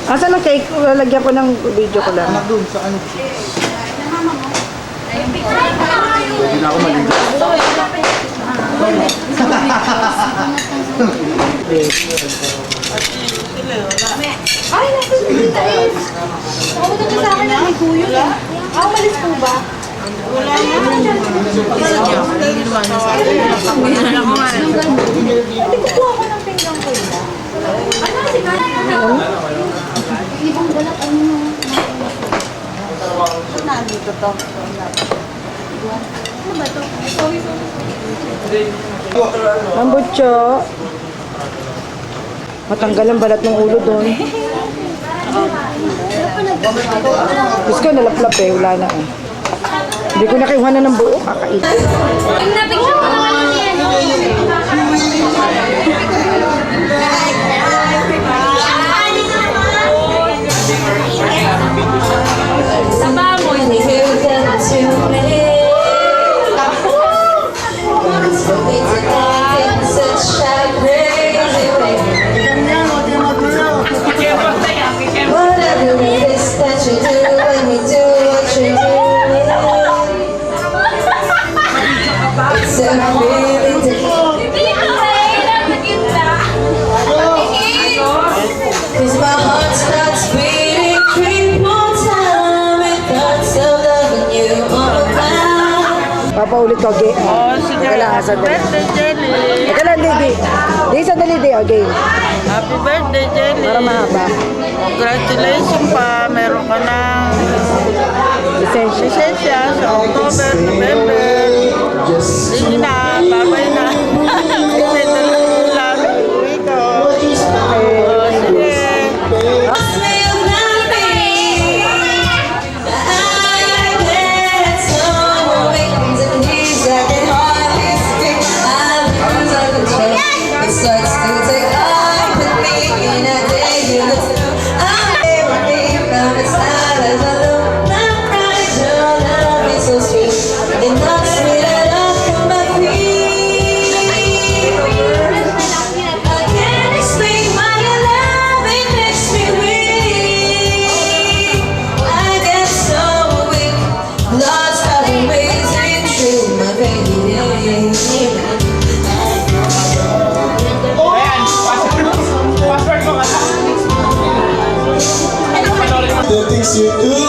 Asan ang cake? Lalagyan ko ng video ko lang. Doon sa ano? Pwede na ako maligo. Ay, nasa dito eh. Pumunta ka sa akin na may kuyo eh. Umalis po ba? Wala na. Hindi ko po ako ng pinggang ko ila. Ano si Kaya? Ibang galak ano yung nandito to. Ano ba to? Ang butcho. Matanggal ang balat ng ulo doon. Gusto ko nalaplap eh. Wala na eh. Hindi ko nakihuha na ng buo. Kakain. Napicture ko naman niya. Papaulit ko, game. Sige. Teka lang, sandali. Birthday, Jelly. Teka lang, Didi. Di, sandali, Di. O, game. Happy birthday, Jelly. Para mahaba. Congratulations pa. Meron ka ng Lisensya. lisensya sa October, November. Sige na. Babay na. Kasi talagang lang. Uwi ko. Sige. The things you do.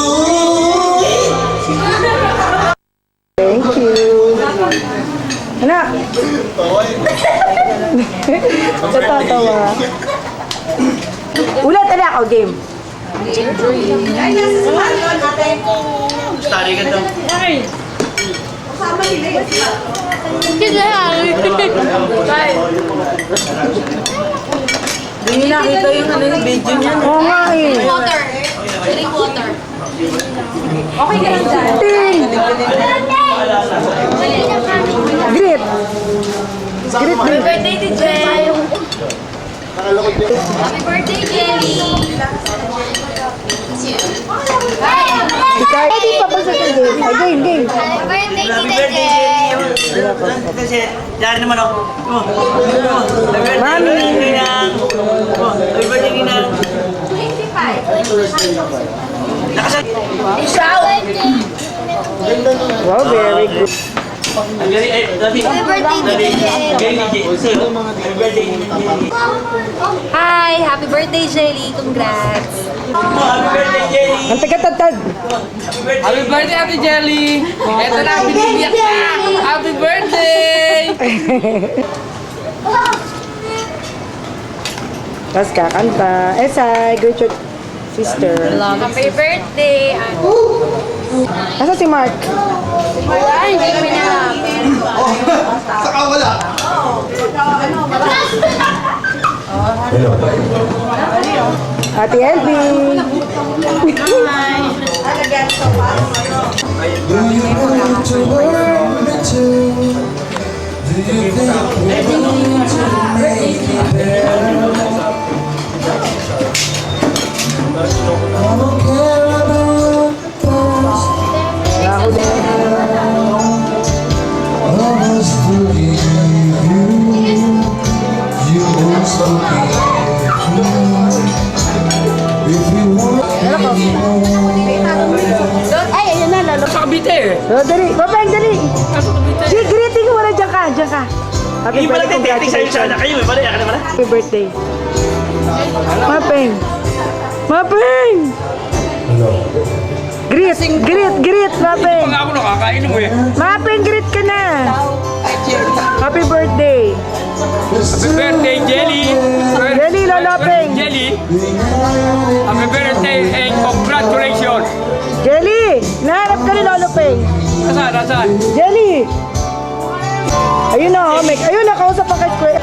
Thank you. Anak! Natatawa. Ulat, anak. O, game. Study ka daw. Hindi nakita yung ano yung video niya. Oo nga eh. Water. Drink water. Okay ka lang dyan. Ting! Grip. Grip, grip. Birthday to Jay. Happy birthday, Jelly. Ikaw, hindi pa ba sa game? Ay, game, game. Happy birthday, Happy Tita birthday, Jay. Jelly. Kasi, dari naman ako. Mami. Happy birthday, Ginang. 25. Wow, very good. Happy birthday, Jelly. Hi, happy birthday, Jelly. Congrats. Happy birthday, Jelly. Ang taga-tatag. Happy birthday, Ate Jelly! Ito na, binibiyak na! Happy birthday! Tapos kakanta. Esay, good your sister. Happy birthday. Asa si Mark? Ay, hindi kami na. Saka wala. Ate Elby. Do you want to learn me too? Do you think we need to make it better? I don't care about the past. I must believe you. You must believe me. If Ano ko? Ay, ayun na, lalo. Sa Cavite eh. Oh, dali. Mapeng, dali. Nasa Cavite. Sige, greeting mo na. Diyan ka, diyan ka. Happy Hindi pala birthday, tetetik sa'yo sana congratulations. kayo eh. Malaya ka na pala. Happy birthday. Mapeng. Mapeng! Greet, greet, Mapeng. Pag ako nakakainom eh. Mapeng, greet ka na. Happy birthday. Happy birthday, Jelly. Jelly, Lolo Peng. Jelly. Happy birthday and congratulations. Jelly, nahanap ka ni Lolo Peng. Nasaan, nasaan? Jelly. Ayun na, oh, ayun na, kausap pa kay Square.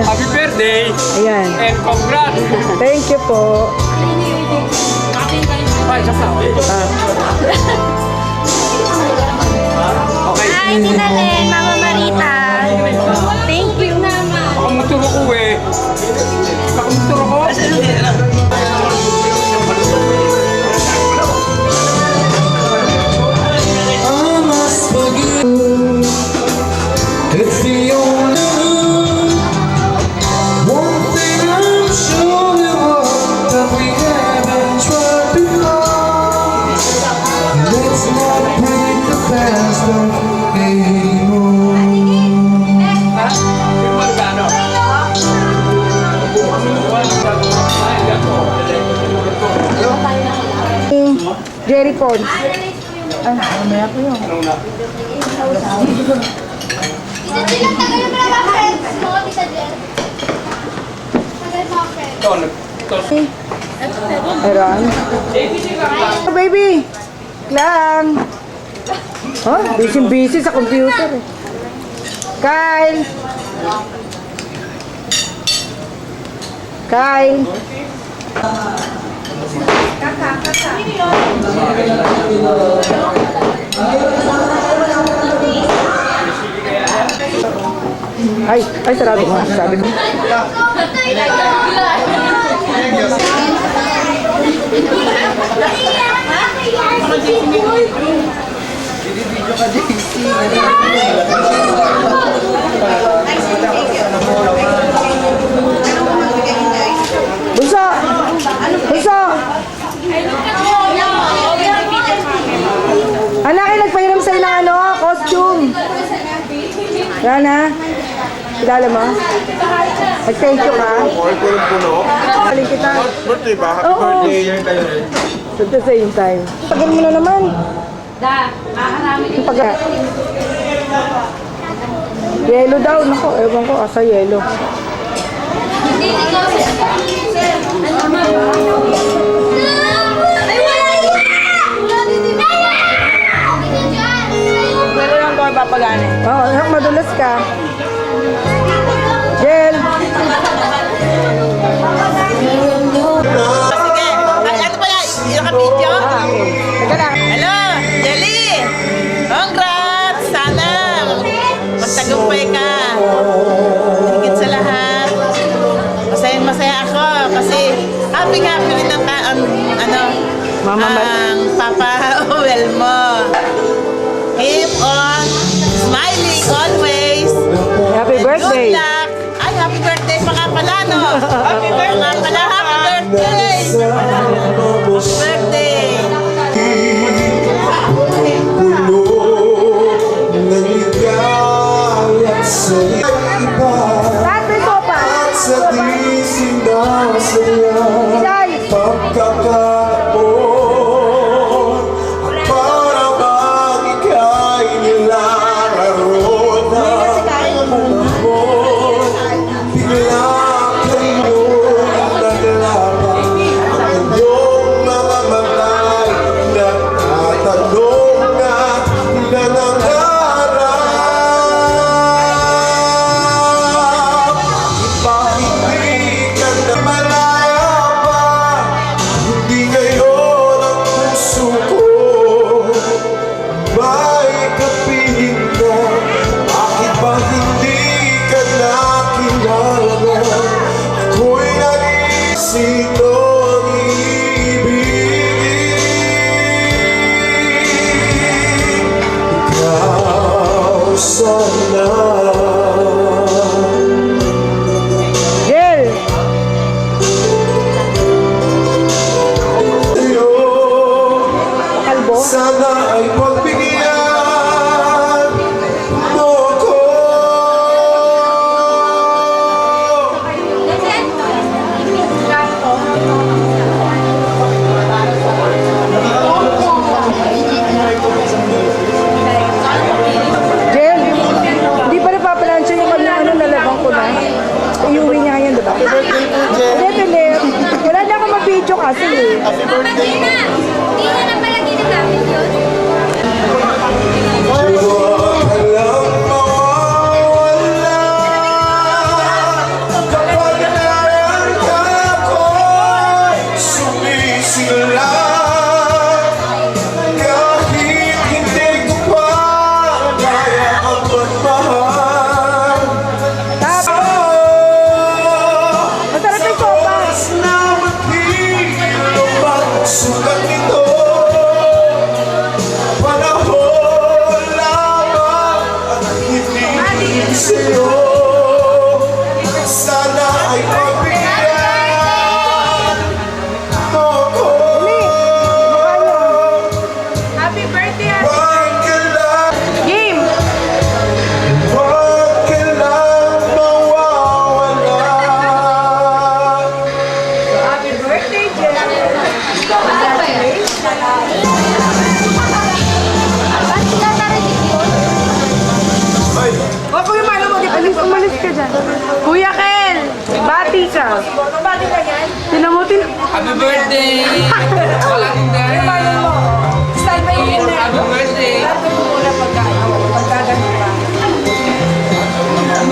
Happy birthday Ayan. and congrats. Thank you po. Ay, siya pa. Okay. Hi, Tinalen, Mama Marita. Thank you naman. Nakamotor ako eh. Nakamotor ako. I must forgive you. It's the only one thing I'm sure of that we haven't tried before. Let's not break the past up anymore. Jerry Pons. Ay, mamaya ko yun. Tita Jill, tagal mo na friends mo, Tita Jill. Tagal mo friends. Ayan. Oh, baby. Lang. Oh, busy sa computer eh. Kyle. Kyle. Ay, sarado mo. Sabi mo. Bunso! Bunso! Anak, ay nagpahiram sa'yo ng ano, costume. Yan ha. Kilala mo? Nag-thank you ka? Kaling kita. Birthday ba? Happy Oo. birthday yan kayo eh. At the same time. Tagal mo na naman. Pag yelo daw. Naku, ewan ko. Asa yelo. Ay, wala niya! Wala din din. Pero lang ko papagana. Oo, madulas ka. Jel. Sige. Ano ba yan? Yung ka-video? Teka lang. Hello, Jelly! Congrats! Sana magtagumpay ka. Higit sa lahat. Masaya ako kasi happy rin ang Mama ang Papa Owel mo. Keep on smiling always. Happy birthday. Good luck. Ay, happy birthday pa nga pala, no? Happy birthday. Happy birthday. Happy birthday. Puno ng ligaya sa iba Lahat may sopa. at sa di sinasaya Jai. pagkakataon para bang ika'y nilalaro na umabot bigla kayo'y naglaban ang iyong mga mata Happy birthday! Hindi na na pala ginagamit yun. Walang mawawala kapag naranasan ko'y sumisigla. Kahit hindi ko pa kaya ang magmahal. Masarap yung sopa. Oras na maghihirap ang sugat nito. Panahon lamang ang hinihiling sa'yo. Sana ay pagbigyan mo ko. Happy birthday, Ate. Huwag ka lang, Game! huwag ka lang mawawala. Happy birthday, Jen! Ba't sila narinig yun? O, Kuya Milo, umalis ka dyan. Kuya Ken, bati ka. Bati ka yan? Tinamutin. Happy birthday! Wala kong dahil. Style ba yun na? Happy birthday!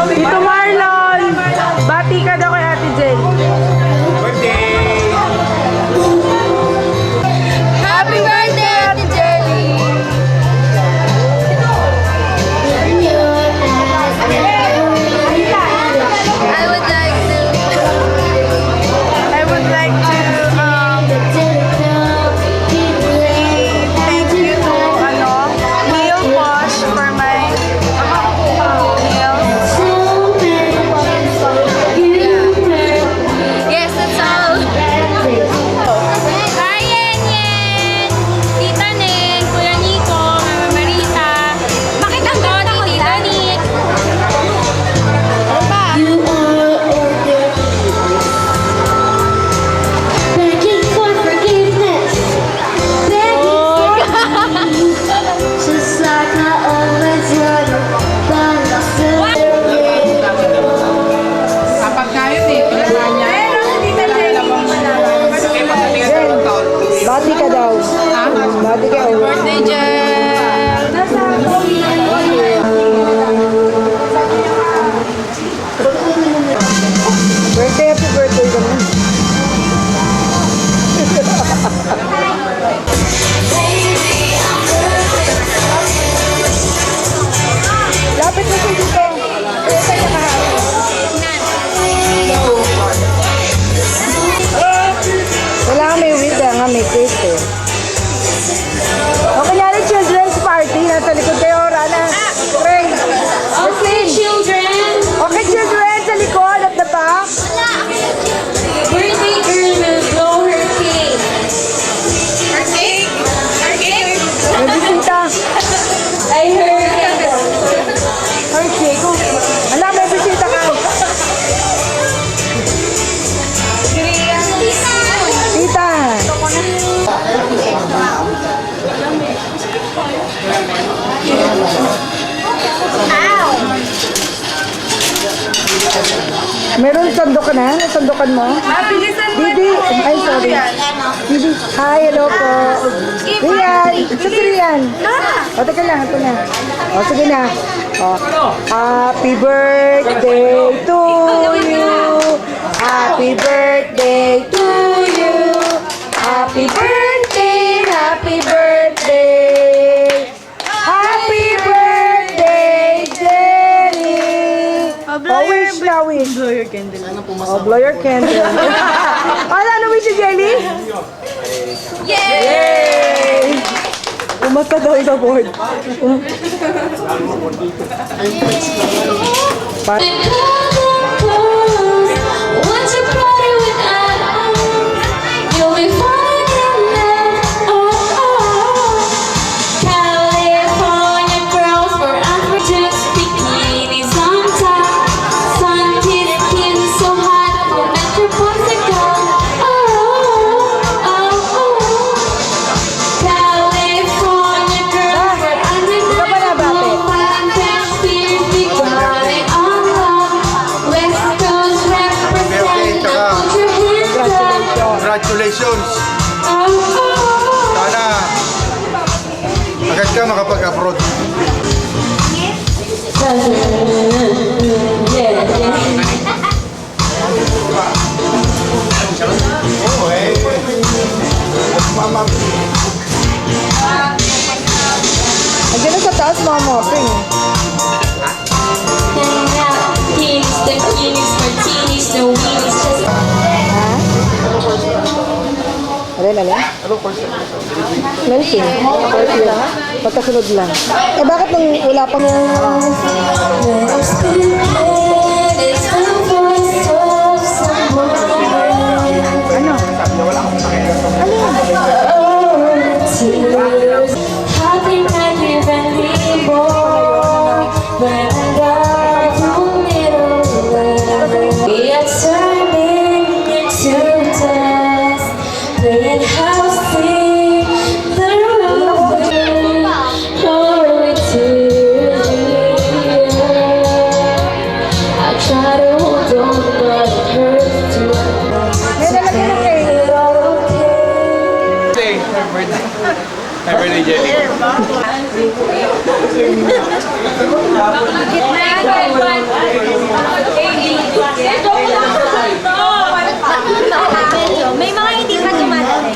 Tito Marlon, bati ka daw kay Ate Jen. Happy birthday, Ate Jelly! I would like to thank you to Neil Posh for my nails. Yes, that's all. Hi, Yen Yen! Tita Nen, Kuya Nico, Mama Marita. Bakit ang ganda ni Tita Nick? Ano pa? Begging for forgiveness, begging just like I always would. But I still Kapag kayo eh, pinaka niya. Pero si Tita Jenny, Bati ka daw. Bati ka. birthday Jen! Birthday, happy birthday ka naman. Lapit na siya dito. Ito yung wala nga may wheat nga may cake eh. O kanyari children's party, nasa likod kayo, Rana. Frank. okay, children. Okay, children, sa likod at the back. Birthday girl will blow her cake. May bisita. I heard it. Ay, cake. Ala, may bisita ka. Tita. Meron sandok ka na? Nasandokan mo? Bilisan mo. Didi. Ay, sorry. Didi. Hi, hello po. Rian. Ito si Rian. O, teka lang. Ito na. O, sige na. O. Happy birthday to you. Happy birthday to you. Happy birthday. Happy birthday. Happy birthday, Jenny. Oh, wish na, wish. Blow your candle. Oh, blow your candle. Ano wish si Jelly? Yay! Umata daw sa board. Once you party with us, you'll be falling in love. California girls wear African bikinis on top. Sun-kissed skin so hot, metropolitan. California girls wear underneath spears becoming on love. West Coast represent. Put your hands up. Congratulations! Sana agad ka makapag-abroad. Nandiyan na sa taas, mga mopping. The cuties, martinis, no weenies, just Alin? Melting. Pagkasunod lang. Eh, bakit nung wala pang... I'm spinning. It's time for us to love someone. Tears. Happy night, we've been born. When I got too little, we are turning into dust, playing house in the room. Holy tears. I try to hold on, but it hurts too. It all okay. Happy birthday, Jelly. May mga hindi pa dumating.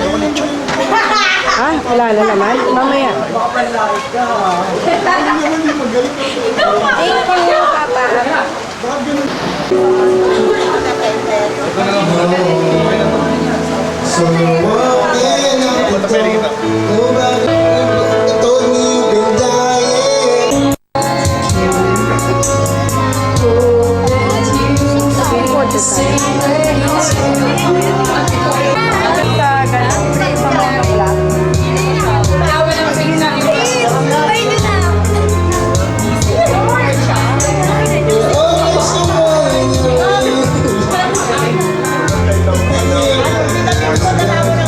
Ah, wala na naman. Mamaya. So you're walking up the road. Nobody told me you've been dying. Always the one you love.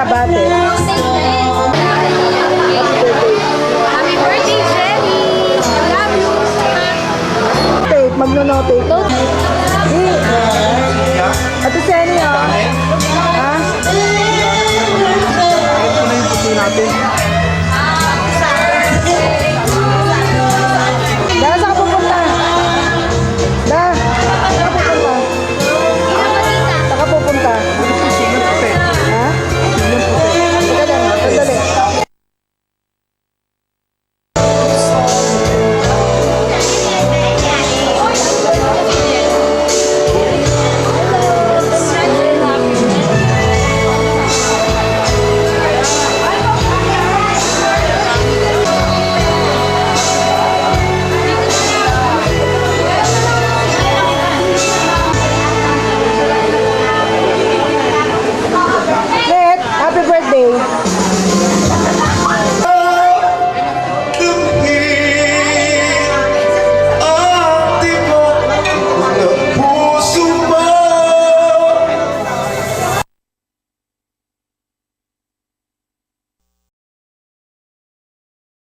binabate? Happy birthday, Jenny! I love you! Tape, magno-notate. Ate Senny,